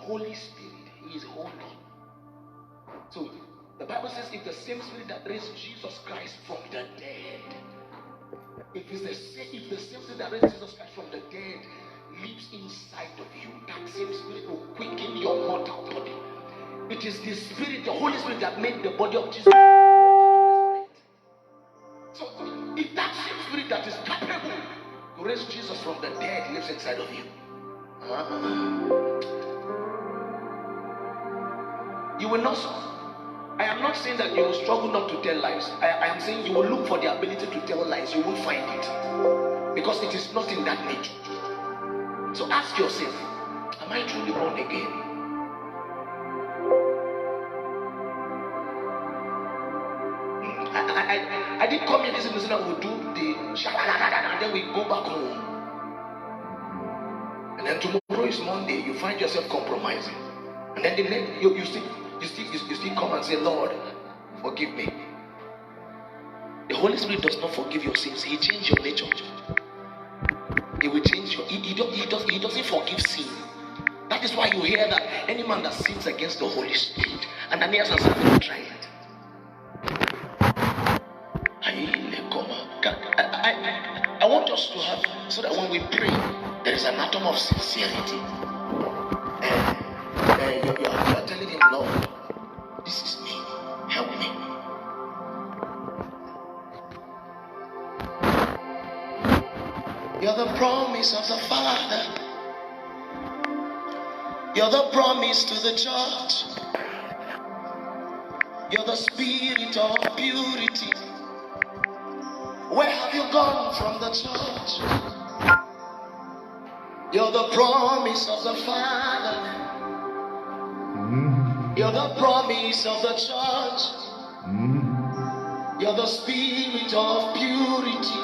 Holy Spirit. He is holy. So the Bible says, if the same Spirit that raised Jesus Christ from the dead, if the same Spirit that raised Jesus Christ from the dead lives inside of you, that same Spirit will quicken your mortal body. It is the Spirit, the Holy Spirit, that made the body of Jesus resurrect. So if that same Spirit that is capable to raise Jesus from the dead lives inside of you, you will not. I am not saying that you will struggle not to tell lies. I am saying you will look for the ability to tell lies. You won't find it because it is not in that nature. So ask yourself, am I truly born again? I did come here this evening that we'll do the and then we go back home. And then tomorrow is Monday, you find yourself compromising. And then the next you still come and say, Lord, forgive me. The Holy Spirit does not forgive your sins. He changes your nature. He will change your. He doesn't forgive sin. That is why you hear that any man that sins against the Holy Spirit, and then he has to try it. I want us to have, so that when we pray, there is an atom of sincerity. You are telling him, Lord, this is me. Help me. You're the promise of the Father. You're the promise to the church. You're the Spirit of purity. Where have you gone from the church? You're the promise of the Father. You're the promise of the church. You're the Spirit of purity.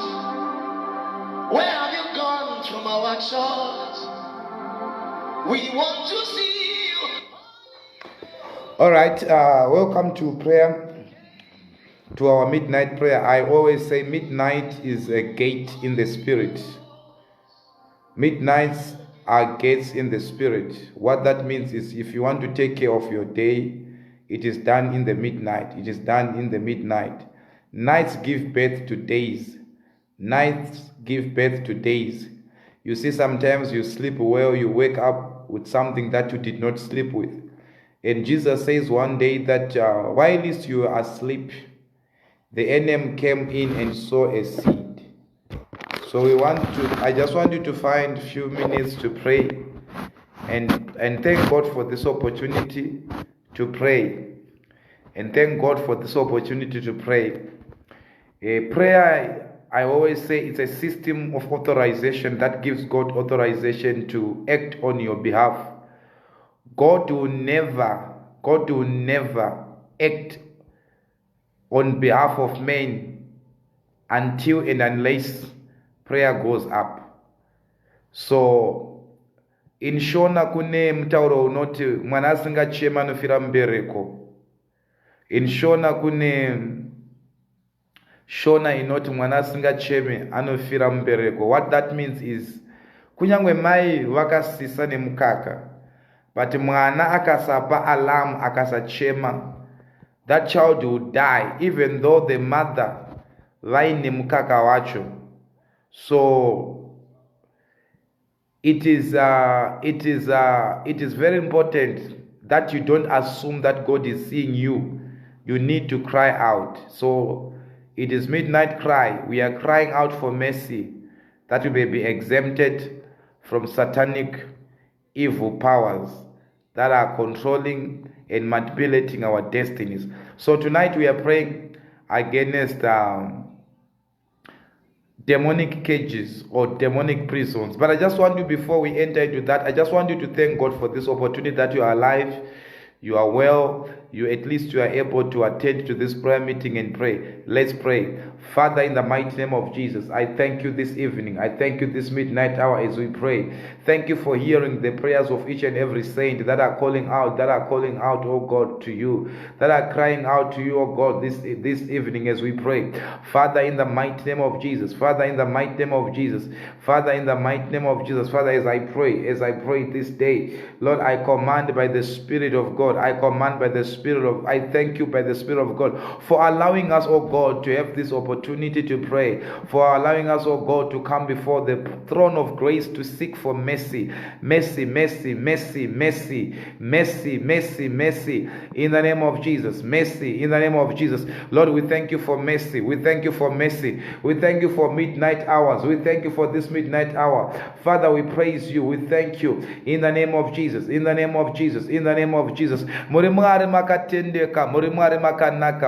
Where have you gone from our church? We want to see you. All right, welcome to prayer, to our midnight prayer. I always say midnight is a gate in the spirit. Midnights are gates in the spirit. What that means is, if you want to take care of your day, it is done in the midnight. It is done in the midnight. Nights give birth to days. Nights give birth to days. You see, sometimes you sleep well, you wake up with something that you did not sleep with. And Jesus says one day that while you are asleep, the enemy came in and sowed a seed. So I just want you to find a few minutes to pray and thank God for this opportunity to pray. And thank God for this opportunity to pray. Prayer, I always say, it's a system of authorization that gives God authorization to act on your behalf. God will never act on behalf of men until and unless prayer goes up. So in Shona kune mtauro unoti mwana asingachema anofira mbereko. In Shona kune Shona inoti mwana asingacheme anofira mbereko. What that means is, kunyangwe mai vakasisa nemukaka, but mwana akasapa alarm akasachema, that child will die even though the mother vaine mukaka wacho. So it is very important that you don't assume that God is seeing you. You need to cry out. So it is midnight cry. We are crying out for mercy, that we may be exempted from satanic evil powers that are controlling and manipulating our destinies. So tonight we are praying against demonic cages or demonic prisons. But I just want you, before we enter into that, I just want you to thank God for this opportunity, that you are alive, you are well, you are able to attend to this prayer meeting and pray. Let's pray. Father, in the mighty name of Jesus, I thank you this evening. I thank you this midnight hour as we pray. Thank you for hearing the prayers of each and every saint that are calling out, oh God, to you, that are crying out to you, oh God, this evening as we pray. Father, in the mighty name of Jesus, Father, in the mighty name of Jesus, Father, in the mighty name of Jesus, Father, as I pray this day, Lord, I command by the Spirit of God, I thank you by the Spirit of God for allowing us, oh God, to have this opportunity to pray, for allowing us, oh God, to come before the throne of grace to seek for mercy, mercy, mercy, mercy, mercy, mercy, mercy, mercy, in the name of Jesus, mercy, in the name of Jesus. Lord, we thank you for mercy, we thank you for mercy, we thank you for midnight hours, we thank you for this midnight hour. Father, we praise you, we thank you, in the name of Jesus, in the name of Jesus, in the name of Jesus.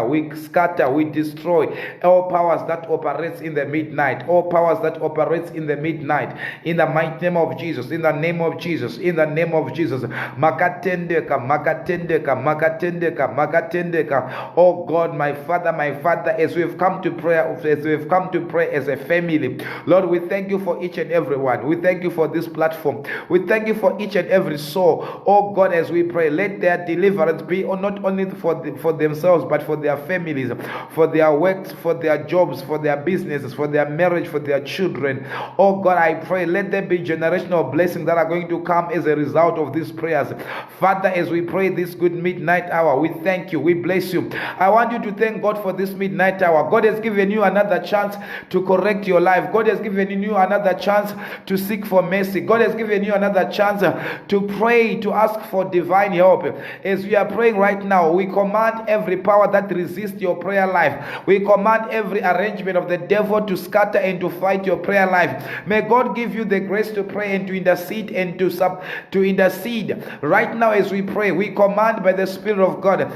We scatter, we destroy all powers that operates in the midnight, all powers that operates in the midnight, in the mighty name of Jesus, in the name of Jesus, in the name of Jesus. Makatendeka, makatendeka, makatendeka, makatendeka. Oh God, my Father, as we have come to prayer, as we have come to pray as a family, Lord, we thank you for each and every one. We thank you for this platform. We thank you for each and every soul. Oh God, as we pray, let their deliverance be not only for themselves, but for their families, for their works, for their jobs, for their businesses, for their marriage, for their children. Oh God, I pray, let there be generational blessings that are going to come as a result of these prayers. Father, as we pray this good midnight hour, we thank you, we bless you. I want you to thank God for this midnight hour. God has given you another chance to correct your life. God has given you another chance to seek for mercy. God has given you another chance to pray, to ask for divine help. As we are praying right now, we command every power that resists your prayer life. We command every arrangement of the devil to scatter and to fight your prayer life. May God give you the grace to pray and to intercede and to intercede. Right now as we pray, we command by the Spirit of God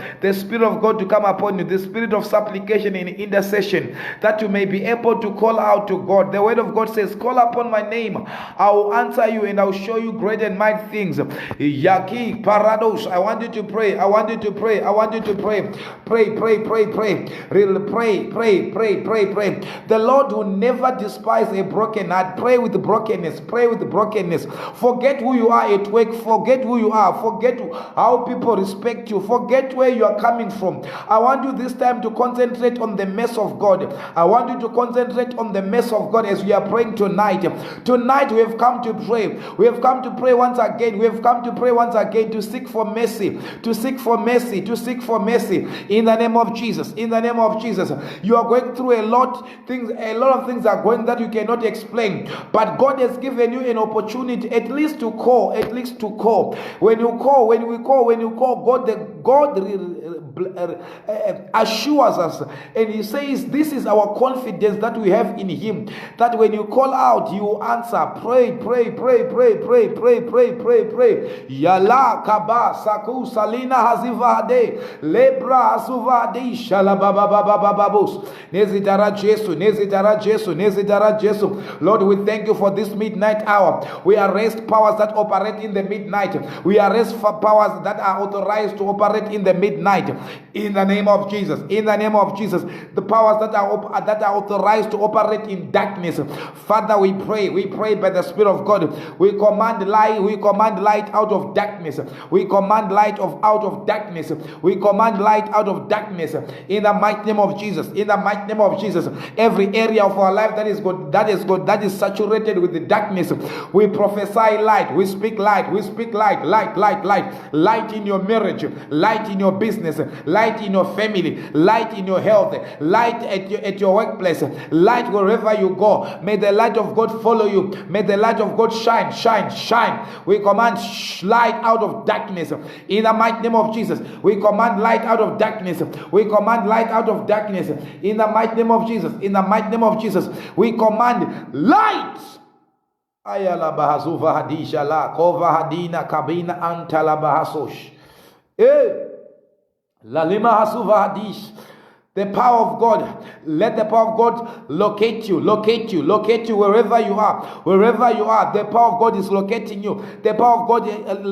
to come upon you, the spirit of supplication and intercession, that you may be able to call out to God. The word of God says, call upon my name, I will answer you and I will show you great and mighty things. Yaki parados. I want you to pray. I want you to pray. I want you to pray. Pray, pray, pray, pray. Pray, pray, pray, pray, pray. The Lord will never despise a broken heart. Pray with brokenness. Pray with brokenness. Forget who you are at work. Forget who you are. Forget how people respect you. Forget where you are coming from. I want you this time to concentrate on the mess of God. I want you to concentrate on the mess of God as we are praying tonight. Tonight we have come to pray. We have come to pray once again. We have come to pray once again to seek for mercy. To seek for mercy. To seek for mercy. In the name of Jesus. In the name of Jesus. You are going through a lot of things are going that you cannot explain. But God has given you an opportunity at least to call. At least to call. When you call, God assures us, and He says this is our confidence that we have in Him, that when you call out, He will answer. Pray, pray, pray, pray, pray, pray, pray, pray, pray. Yala kaba saku salina hazivade lebra azuvade shalababababababos nezitara Jesu. Lord, we thank you for this midnight hour. We arrest powers that operate in the midnight. We arrest powers that are authorized to operate in the midnight. In the name of Jesus. In the name of Jesus. The powers that are authorized to operate in darkness. Father, we pray by the Spirit of God. We command light out of darkness. We command light out of darkness. We command light out of darkness. In the mighty name of Jesus. In the mighty name of Jesus. Every area of our life that is saturated with the darkness, we prophesy light. We speak light. We speak light. Light in your marriage. Light in your business. Light in your family. Light in your health. Light at your workplace. Light wherever you go. May the light of God follow you. May the light of God shine. We command light out of darkness. In the mighty name of Jesus. We command light out of darkness. We command light out of darkness. In the mighty name of Jesus. In the mighty name of Jesus. We command light. Ayala bahazuva hadisha la kova hadina kabina antala bahasosh. La lima hasuva hadish. The power of God. Let the power of God locate you wherever you are. Wherever you are, the power of God is locating you. The power of God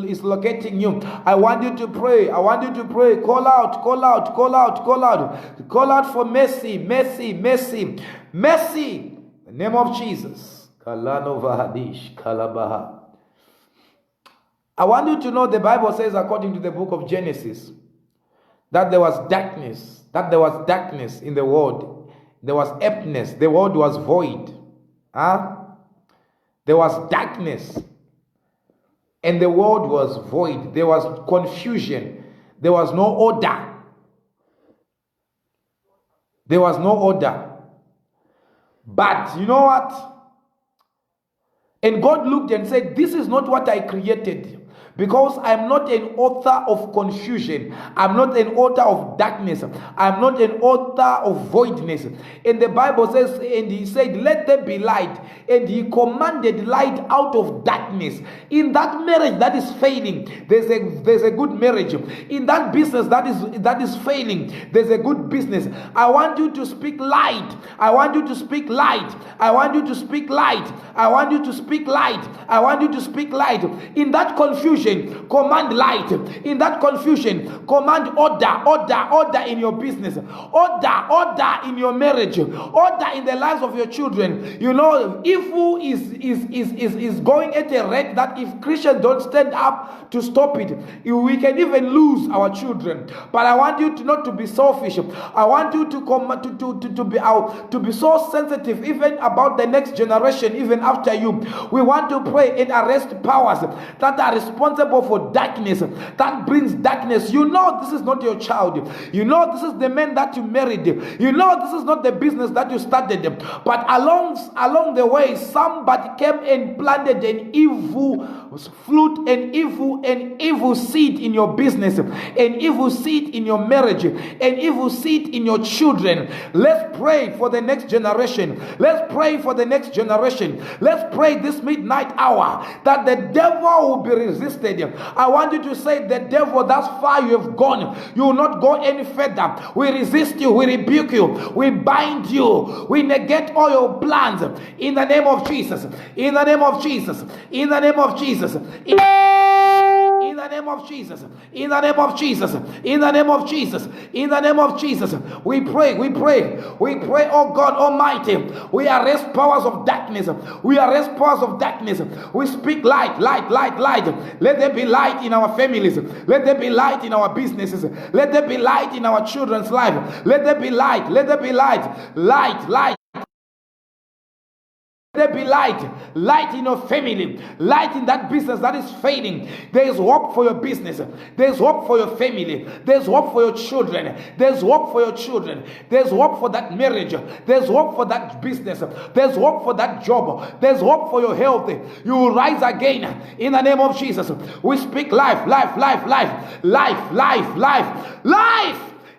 is locating you. I want you to pray. I want you to pray. Call out for mercy. In the name of Jesus. Kalano Vahadish Kalabaha. I want you to know the Bible says, according to the book of Genesis, that there was darkness in the world. There was emptiness. The world was void. There was darkness and the world was void. There was confusion. There was no order. But you know what? And God looked and said, this is not what I created. Because I'm not an author of confusion. I'm not an author of darkness. I'm not an author of voidness. And the Bible says, and he said, let there be light. And he commanded light out of darkness. In that marriage that is failing, there's a good marriage. In that business that is failing, there's a good business. I want you to speak light. I want you to speak light. I want you to speak light. I want you to speak light. I want you to speak light. In that confusion, command light. In that confusion, command order in your business, order in your marriage, order in the lives of your children. You know, evil is going at a rate that if Christians don't stand up to stop it, we can even lose our children. But I want you to not to be selfish. I want you to be so sensitive even about the next generation, even after you. We want to pray and arrest powers that are responsible for darkness, that brings darkness. You know this is not your child. You know this is the man that you married. You know this is not the business that you started. But along the way, somebody came and planted an evil fruit, an evil seed in your business, an evil seed in your marriage, an evil seed in your children. Let's pray for the next generation. Let's pray for the next generation. Let's pray this midnight hour that the devil will be resisted. I want you to say, the devil, that's far you have gone. You will not go any further. We resist you. We rebuke you. We bind you. We negate all your plans in the name of Jesus. In the name of Jesus. In the name of Jesus. In the name of Jesus. In the name of Jesus. In the name of Jesus. In the name of Jesus. We pray, oh God Almighty. We arrest powers of darkness. We arrest powers of darkness. We speak light. Let there be light in our families. Let there be light in our businesses. Let there be light in our children's life. Let there be light. Let there be light. Light. There be light in your family, light in that business that is fading. There is hope for your business. There is hope for your family. There is hope for your children. There is hope for your children. There is hope for that marriage. There is hope for that business. There is hope for that job. There is hope for your health. You will rise again in the name of Jesus. We speak life.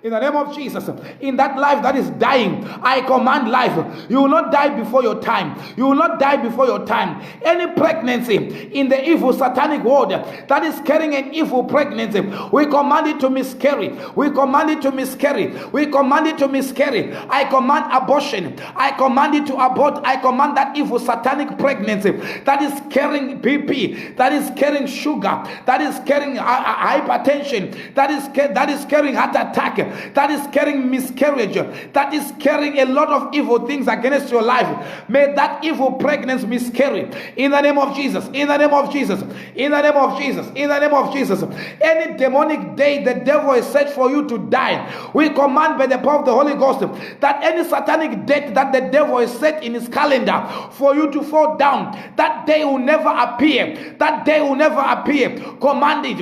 In the name of Jesus, in that life that is dying, I command life. You will not die before your time. You will not die before your time. Any pregnancy in the evil satanic world that is carrying an evil pregnancy, we command it to miscarry. We command it to miscarry. We command it to miscarry. I command abortion. I command it to abort. I command that evil satanic pregnancy that is carrying BP, that is carrying sugar, that is carrying hypertension, that is carrying heart attack, that is carrying miscarriage, that is carrying a lot of evil things against your life. May that evil pregnancy miscarry in the name of Jesus. In the name of Jesus. In the name of Jesus. In the name of Jesus. Any demonic day the devil has set for you to die, we command by the power of the Holy Ghost that any satanic date that the devil has set in his calendar for you to fall down, that day will never appear. That day will never appear. Command it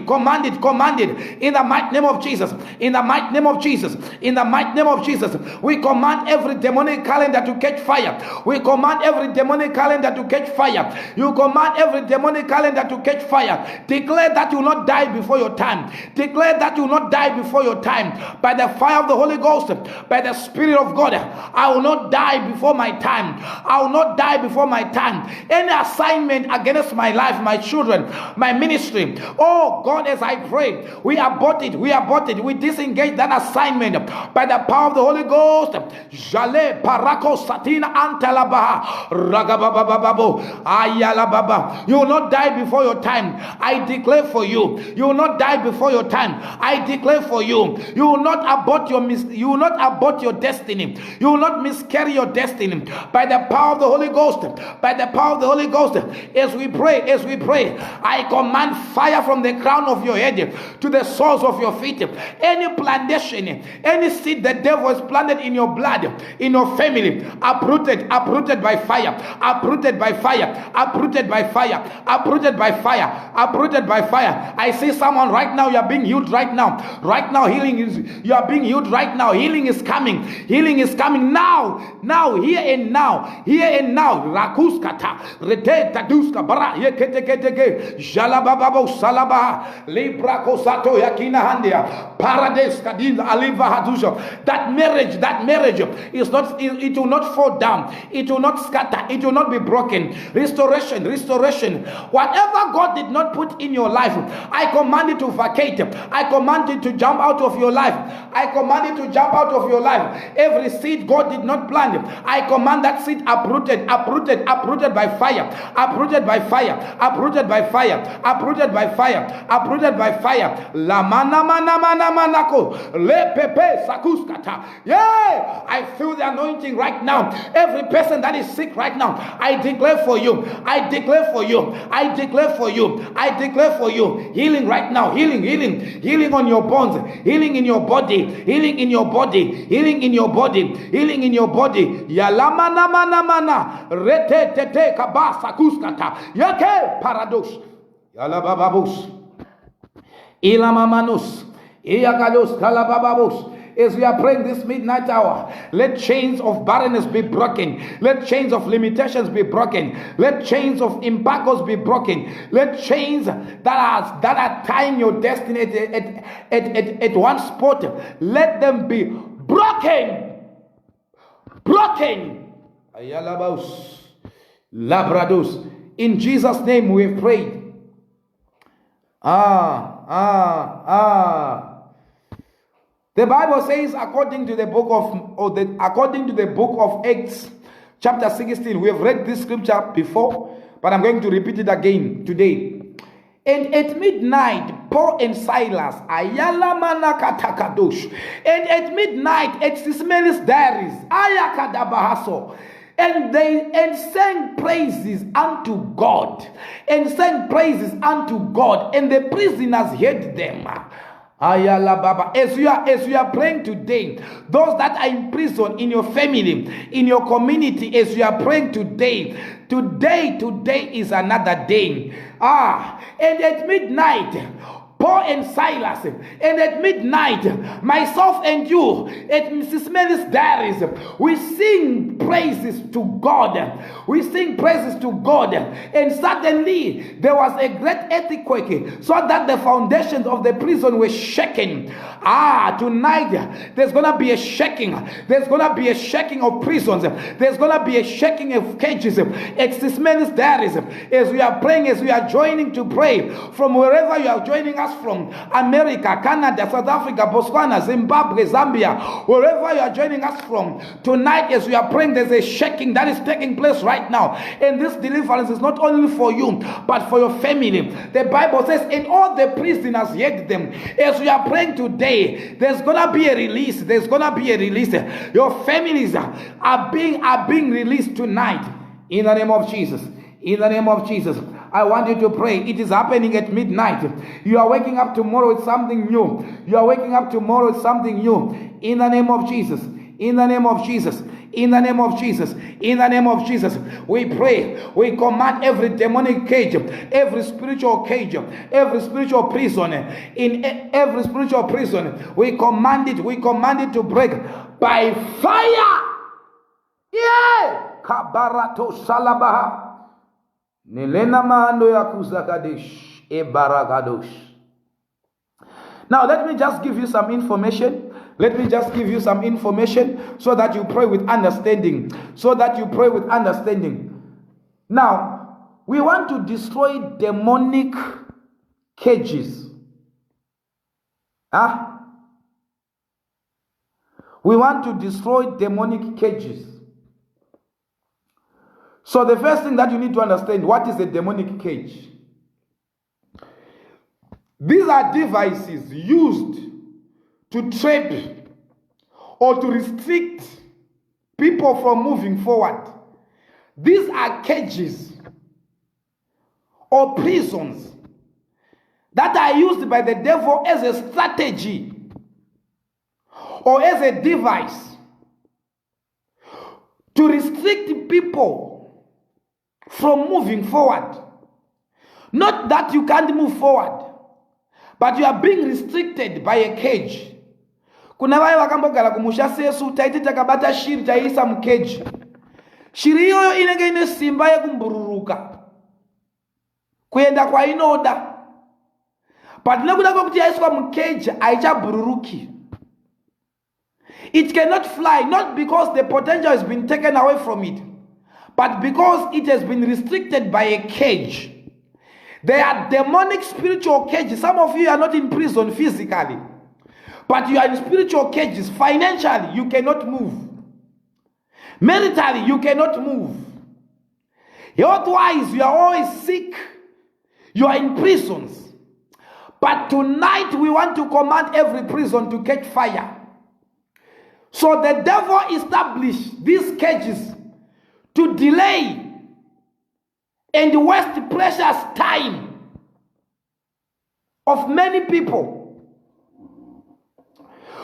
in the mighty name of Jesus. In the mighty name of Jesus. In the mighty name of Jesus. We command every demonic calendar to catch fire. We command every demonic calendar to catch fire. You command every demonic calendar to catch get fire. Declare that you will not die before your time. Declare that you will not die before your time. By the fire of the Holy Ghost, by the Spirit of God, I will not die before my time. I will not die before my time. Any assignment against my life, my children, my ministry, oh God, as I pray, we abort it. We disengage that assignment by the power of the Holy Ghost. Jale parako satina antalabaha ragababababo ayalababa. You will not die before your time. I declare for you. You will not die before your time. I declare for you. You will not abort your destiny. You will not miscarry your destiny by the power of the Holy Ghost. By the power of the Holy Ghost, as we pray, I command fire from the crown of your head to the soles of your feet. Any plantation, any seed the devil has planted in your blood, in your family, uprooted by fire, uprooted by fire, uprooted by fire, uprooted by fire, uprooted by fire. I see someone right now, you are being healed right now. Right now, you are being healed right now. Healing is coming. Healing is coming now, here and now, Rakuskata, Rete Taduska Bara, Yekete, Jalababo Salaba, Libra Kosato Yakina Handia, Paradise Kadin Aliva Hadusha. That marriage is not, it will not fall down, it will not scatter, it will not be broken. Restoration. Whatever God did not put in your life, I command it to vacate. I command it to jump out of your life. I command it to jump out of your life. Every seed God did not plant, I command that seed uprooted by fire, uprooted by fire, uprooted by fire, uprooted by fire, uprooted by fire. La mana manako, le pepe sakuskata. Yeah, I feel the anointing right now. Every person that is sick right now, I declare for you. I declare for you. I declare for you. I declare for you. Healing right now. Healing on your bones. Healing in your body. Healing in your body. Healing in your body. Healing in your body. Yalamana mana rete tete kabasa kuskata. Yake paradox. Yalabababus. Ilamamanus. Iyakalos kalabababus. As we are praying this midnight hour, let chains of barrenness be broken. Let chains of limitations be broken. Let chains of embargoes be broken. Let chains that are tying your destiny at one spot, let them be broken. Ayalabaus, Labrados. In Jesus' name we have prayed. The Bible says, according to the book of Acts, chapter 16. We have read this scripture before, but I'm going to repeat it again today. And at midnight, Paul and Silas, and at midnight, at Sis Melly's diaries, and they sang praises unto God, and the prisoners heard them. Ayala Baba. As you are praying today, those that are in prison, in your family, in your community, as you are praying today is another day. And at midnight, Paul and Silas, and at midnight, myself and you, at Sis Melly's diaries, we sing praises to God. And suddenly there was a great earthquake, so that the foundations of the prison were shaken. Tonight there's gonna be a shaking. There's gonna be a shaking of prisons. There's gonna be a shaking of cages. At Sis Melly's diaries, as we are praying, as we are joining to pray from wherever you are joining us from, America, Canada, South Africa, Botswana, Zimbabwe, Zambia, wherever you are joining us from, tonight as we are praying, there's a shaking that is taking place right now. And this deliverance is not only for you, but for your family. The Bible says, and all the prisoners heard them. As we are praying today, there's gonna be a release. Your families are being released tonight. In the name of Jesus. I want you to pray. It is happening at midnight. You are waking up tomorrow with something new. In the name of Jesus. We pray. We command every demonic cage, every spiritual cage, every spiritual prison. In every spiritual prison, we command it to break by fire. Yeah. Kabarato Salabaha. Nilena mando ya kuzakadesh. Ebaragadosh. Now let me just give you some information. Let me just give you some information so that you pray with understanding. So that you pray with understanding. Now, we want to destroy demonic cages. Huh? We want to destroy demonic cages. So the first thing that you need to understand, what is a demonic cage? These are devices used to trap or to restrict people from moving forward. These are cages or prisons that are used by the devil as a strategy or as a device to restrict people from moving forward. Not that you can't move forward, but you are being restricted by a cage. Kuna vaye vakambogara kumusha sesu taiti takabata shiri taisa mcage. Shiri hiyo inenge ine simba yekumbururuka kuenda kwa inoda. But nekuda kuti yaiswa mcage aichabururuki. It cannot fly, not because the potential has been taken away from it, but because it has been restricted by a cage. There are demonic spiritual cages. Some of you are not in prison physically, but you are in spiritual cages. Financially, you cannot move. Maritally, you cannot move. Health-wise, you are always sick. You are in prisons. But tonight, we want to command every prison to catch fire. So the devil established these cages to delay and waste precious time of many people.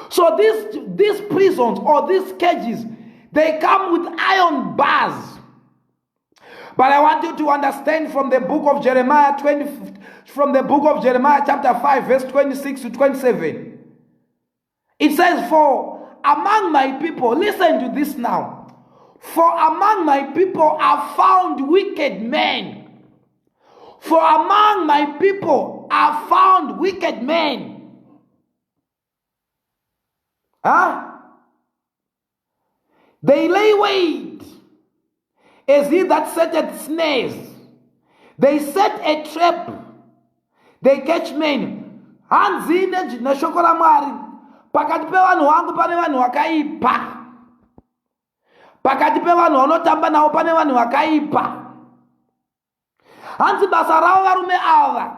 So these prisons or these cages, they come with iron bars. But I want you to understand from the book of Jeremiah chapter 5 verse 26 to 27. It says, for among my people, listen to this now. For among my people are found wicked men. For among my people are found wicked men. They lay wait as he that setteth snares. They set a trap. They catch men. Hanzine na shokora mari. Pakati pe vanhu vangu pane vanhu vakaipa. Pakati pe vanhu vanotamba navo pane vanhu vakaipa. Hanzi basa ravo varume ava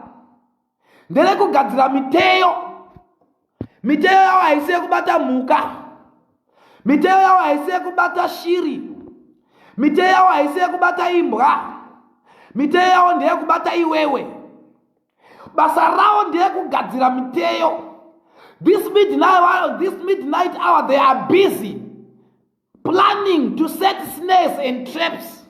nderekugadzira miteyo. Miteyo yavo haisi yekubata mhuka. Miteyo yavo haisi yekubata shiri. Miteyo yavo haisi yekubata imbwa. Miteyo yavo ndeyekubata iwewe. Basa ravo ndeyekugadzira miteyo. This midnight hour, they are busy planning to set snares and traps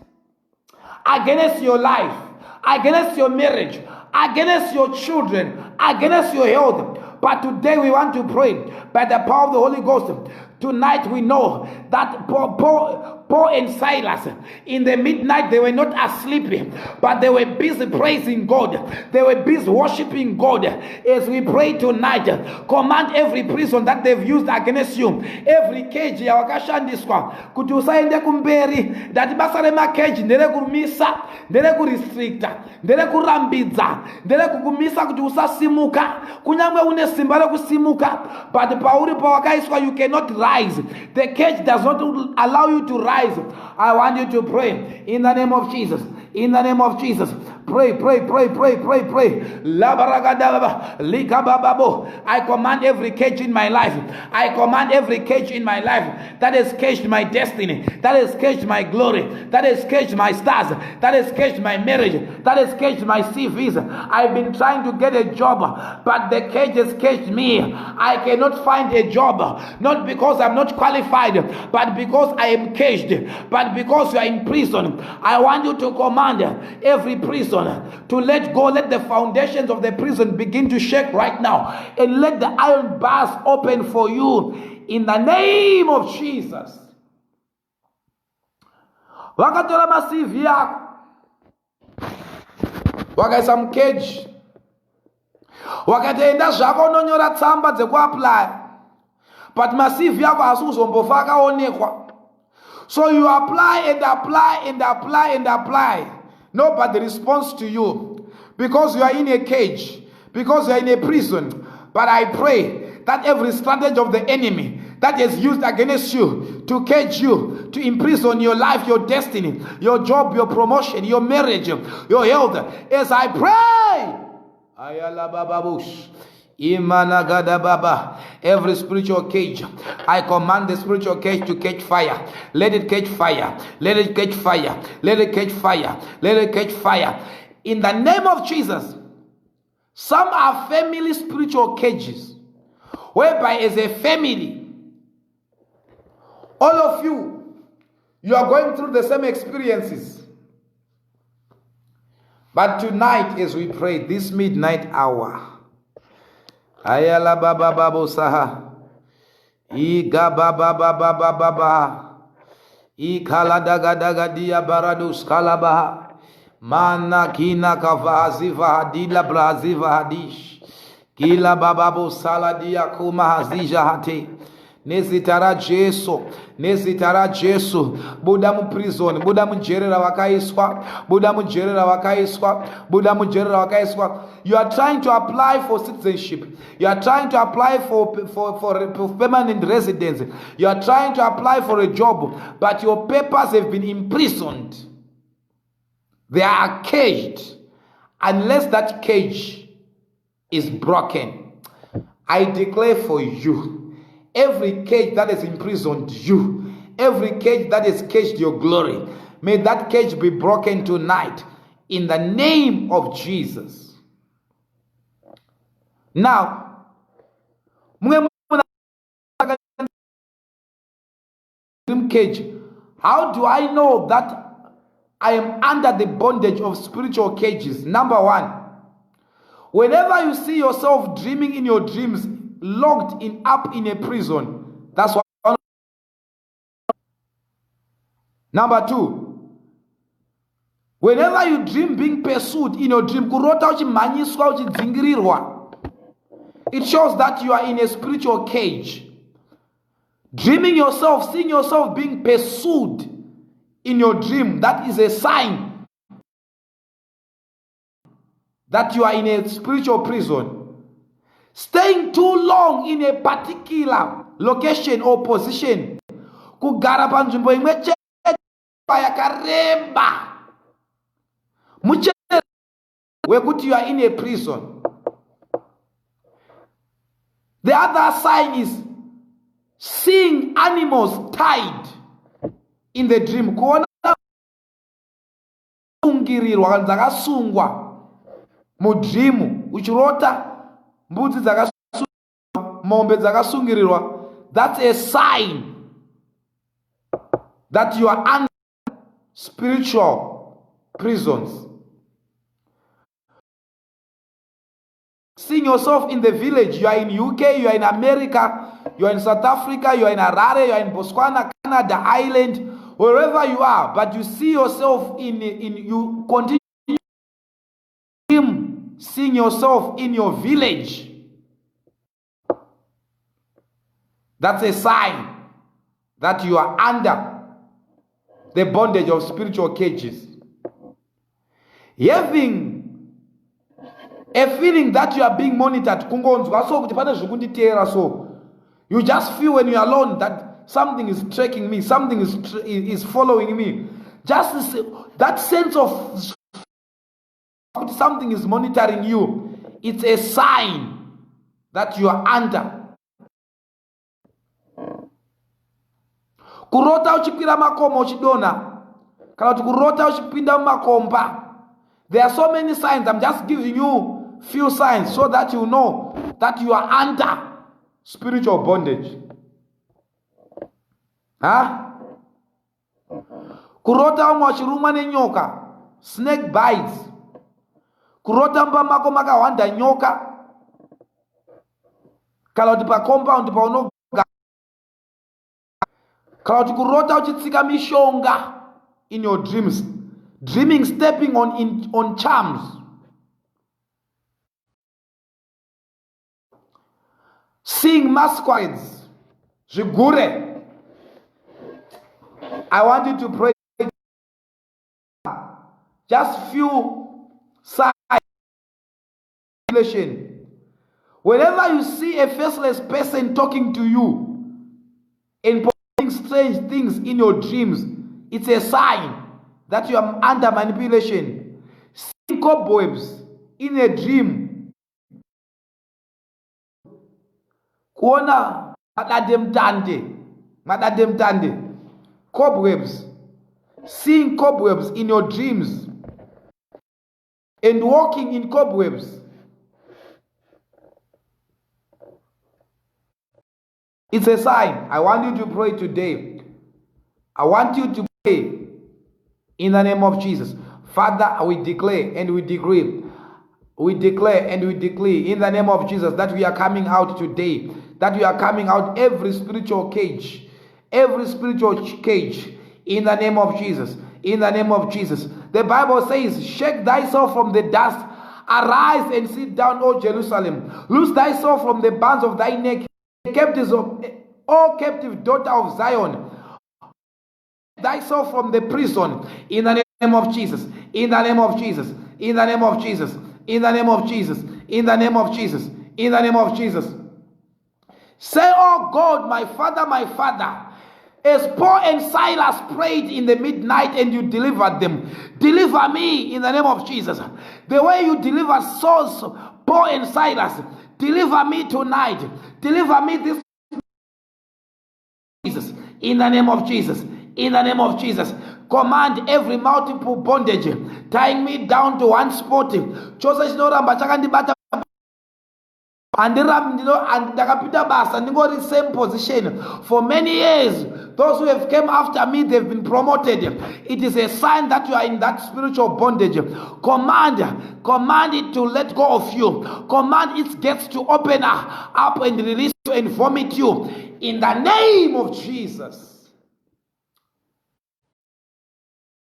against your life, against your marriage, against your children, against your health. But today we want to pray by the power of the Holy Ghost. Tonight we know that Paul and Silas, in the midnight, they were not asleep, but they were busy praising God. They were busy worshiping God. As we pray tonight, command every prison that they've used against you, every cage yawakashandiswa kuti usaende kumberi, that basa rema cage nderekurumisa, nderekurestricta, nderekurambidza, nderekukumisa kuti usasimuka, kunyangwe une simba rekusimuka, but pauri pawakaiswa you cannot rise. The cage does not allow you to rise. I want you to pray in the name of Jesus. In the name of Jesus. Pray. I command every cage in my life. I command every cage in my life that has caged my destiny, that has caged my glory, that has caged my stars, that has caged my marriage, that has caged my CVs. I've been trying to get a job, but the cage has caged me. I cannot find a job, not because I'm not qualified, but because I am caged, but because you are in prison. I want you to command every prison to let go. Let the foundations of the prison begin to shake right now, and let the iron bars open for you in the name of Jesus. Wakatora masivi yako wakaisa mcage wakatoenda zvako unonyora tsamba dzekuapply but masivi yako hasi kuzombofa akaonekwa. So you apply and apply and apply and apply. Nobody responds to you because you are in a cage, because you are in a prison. But I pray that every strategy of the enemy that is used against you, to cage you, to imprison your life, your destiny, your job, your promotion, your marriage, your health, as I pray, Ayala Bababush. Imanagada Baba, every spiritual cage, I command the spiritual cage to catch fire. Let it catch fire. Let it catch fire. Let it catch fire. Let it catch fire. In the name of Jesus. Some are family spiritual cages, whereby as a family, all of you are going through the same experiences. But tonight, as we pray, this midnight hour, Ayala baba babo saha. Iga baba baba baba. Ikala daga daga dia baradus kalabaha. Mana kina kavaziva hadila braziva hadish. Kila baba bo saladia kuma hazija hate. Nezitara Jesu, Buddha mu prison, Buddha mu jerera wakaiswa, Buddha mu jerera wakaiswa. You are trying to apply for citizenship. You are trying to apply for permanent residence. You are trying to apply for a job, but your papers have been imprisoned. They are caged. Unless that cage is broken, I declare for you, every cage that has imprisoned you, every cage that has caged your glory, may that cage be broken tonight in the name of Jesus. Now, cage, how do I know that I am under the bondage of spiritual cages? Number one, whenever you see yourself dreaming in your dreams, locked up in a prison, that's what. Number two, whenever you dream being pursued in your dream, it shows that you are in a spiritual cage. Dreaming yourself, seeing yourself being pursued in your dream, that is a sign that you are in a spiritual prison. Staying too long in a particular location or position, kugara panzvimbo imwe chete yakareba muchete wekuti you are in a prison. The other sign is seeing animals tied in the dream. Kuona sungirirwa dzakasungwa mudream, uchirota mbudzi dzakasungirwa, mombe dzakasungirirwa. That's a sign that you are under spiritual prisons. Seeing yourself in the village, you are in UK, you are in America, you are in South Africa, you are in Harare, you are in Botswana, Canada, Ireland, wherever you are, but you see yourself you continue seeing yourself in your village. That's a sign that you are under the bondage of spiritual cages. Having a feeling that you are being monitored, so you just feel when you are alone that something is tracking me, something is following me. Just that sense of something is monitoring you, it's a sign that you are under. Kurota uchikwira makomo uchidona, kana kuti kurota uchipinda mumakomba. There are so many signs. I'm just giving you few signs so that you know that you are under spiritual bondage. Kurota umwe uchirumwa nenyoka, snake bites. Kurota mba mako makawanda nyoka, kana kuti pa compound paunoga, kana kuti kurota uchitsika mishonga in your dreams, dreaming stepping on charms. seeing masquerades, zvigure. I want you to pray just few signs. Whenever you see a faceless person talking to you and putting strange things in your dreams, it's a sign that you are under manipulation. Seeing cobwebs in a dream, kuona madademtande, cobwebs, seeing cobwebs in your dreams and walking in cobwebs. It's a sign. I want you to pray today. I want you to pray in the name of Jesus. Father, we declare and we decree. We declare and we declare in the name of Jesus that we are coming out today. That we are coming out every spiritual cage. Every spiritual cage in the name of Jesus. In the name of Jesus. The Bible says, shake thyself from the dust. Arise and sit down, O Jerusalem. Loose thyself from the bands of thy neck. Captives of, O captive daughter of Zion, thyself from the prison in the name of Jesus, in the name of Jesus, in the name of Jesus, in the name of Jesus, in the name of Jesus, in the name of Jesus. Say, oh God, my Father, as Paul and Silas prayed in the midnight and you delivered them, deliver me in the name of Jesus. The way you deliver souls, Paul and Silas, deliver me tonight. Deliver me this Jesus. In the name of Jesus. In the name of Jesus. Command every multiple bondage tying me down to one spot. Chose chinoramba chakandibata ndakapinda basa ndingori same position for many years. Those who have come after me, they've been promoted. It is a sign that you are in that spiritual bondage. Command it to let go of you. Command its gates to open up and release you and vomit you in the name of Jesus.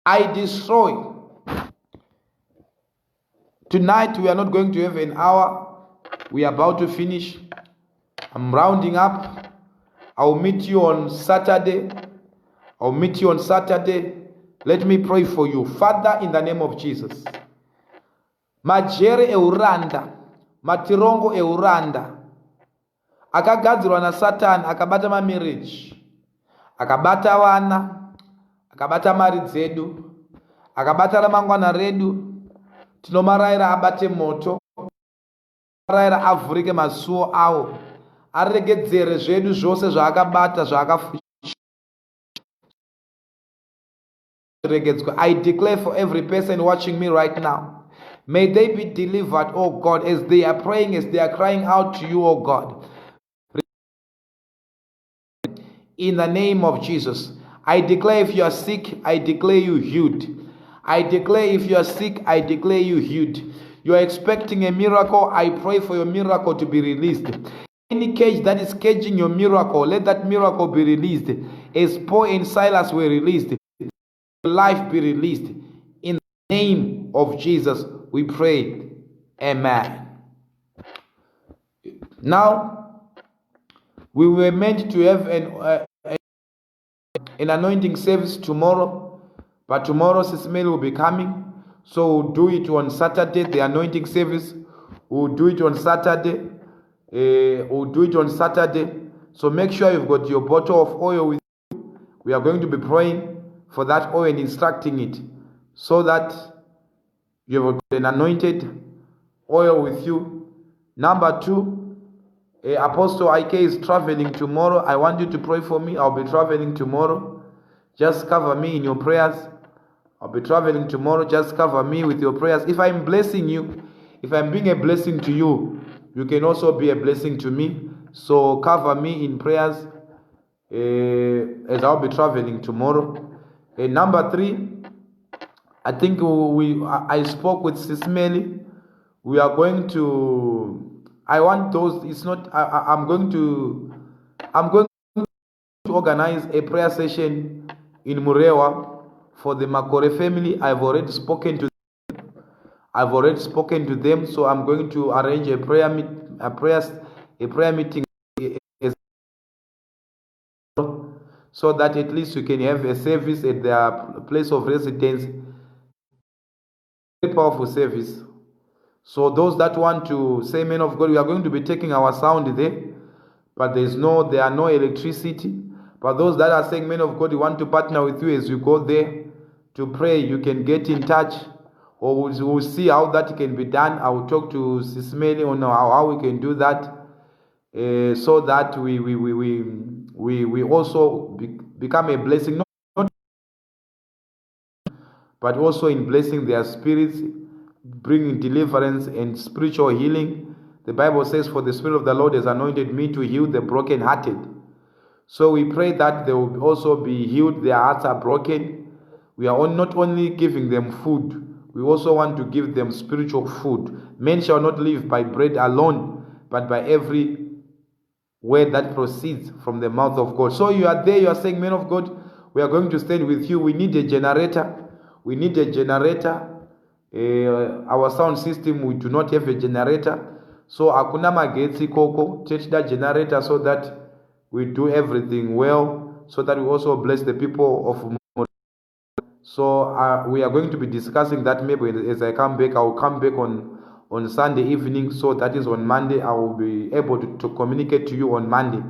I destroy. Tonight we are not going to have an hour. We are about to finish. I'm rounding up. I'll meet you on Saturday. Let me pray for you. Father, in the name of Jesus. Majere euranda, matirongo euranda, akagadzirwa na Satan, akabata marriage, akabata vana, akabata mari dzedu, akabata ramangwana redu, tinomarayira abate moto, marayira avhurike masuo awo, aregedzere zvedu zvose zvaakabata zvaakafushira. I declare for every person watching me right now, may they be delivered, oh God, as they are praying, as they are crying out to you, oh God. In the name of Jesus, I declare if you are sick, I declare you healed. I declare if you are sick, I declare you healed. You are expecting a miracle, I pray for your miracle to be released. Any cage that is caging your miracle, let that miracle be released. As Paul and Silas were released, life be released. In the name of Jesus, we pray. Amen. Now, we were meant to have an anointing service tomorrow, but tomorrow Sis Melly will be coming. So we'll do it on Saturday, the anointing service. We'll do it on Saturday. So make sure you've got your bottle of oil with you. We are going to be praying for that oil and instructing it so that you have an anointed oil with you. Number 2, Apostle IK is traveling tomorrow. I want you to pray for me. I'll be traveling tomorrow. Just cover me in your prayers. I'll be traveling tomorrow. Just cover me with your prayers. If I'm blessing you, if I'm being a blessing to you, you can also be a blessing to me. So cover me in prayers as I'll be traveling tomorrow. Number 3, I think I spoke with Sis Melly. We are going to. I want those. It's not. I'm going to organize a prayer session in Murewa for the Makore family. I've already spoken to them. So I'm going to arrange a prayer meeting so that at least you can have a service at their place of residence. Very powerful service. So those that want to say, man of God, we are going to be taking our sound there, but there are no electricity. But those that are saying, man of God, we want to partner with you as you go there to pray, you can get in touch, or we'll see how that can be done. I will talk to Sis Melly on how we can do that, so that we also become a blessing, not but also in blessing their spirits, bringing deliverance and spiritual healing. The Bible says, for the Spirit of the Lord has anointed me to heal the brokenhearted. So we pray that they will also be healed. Their hearts are broken. We are not only giving them food, we also want to give them spiritual food. Men shall not live by bread alone, but by every word that proceeds from the mouth of God. So you are there, you are saying, men of God, we are going to stand with you. We need a generator. We need a generator. Our sound system, we do not have a generator. So hakuna magetsi koko, take that generator so that we do everything well, so that we also bless the people of. So we are going to be discussing that. Maybe as I come back, I will come back on Sunday evening. So that is on Monday. I will be able to communicate to you on Monday,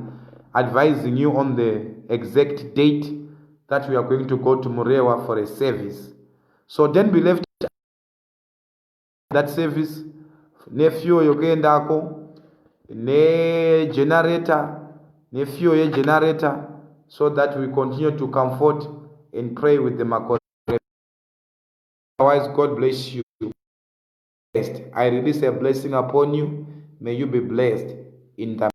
advising you on the exact date that we are going to go to Murewa for a service. So then we left that service. Nephew yogendako ne generator, nephew ye generator, so that we continue to comfort and pray with the Makore. Otherwise, God bless you. I release a blessing upon you. May you be blessed in the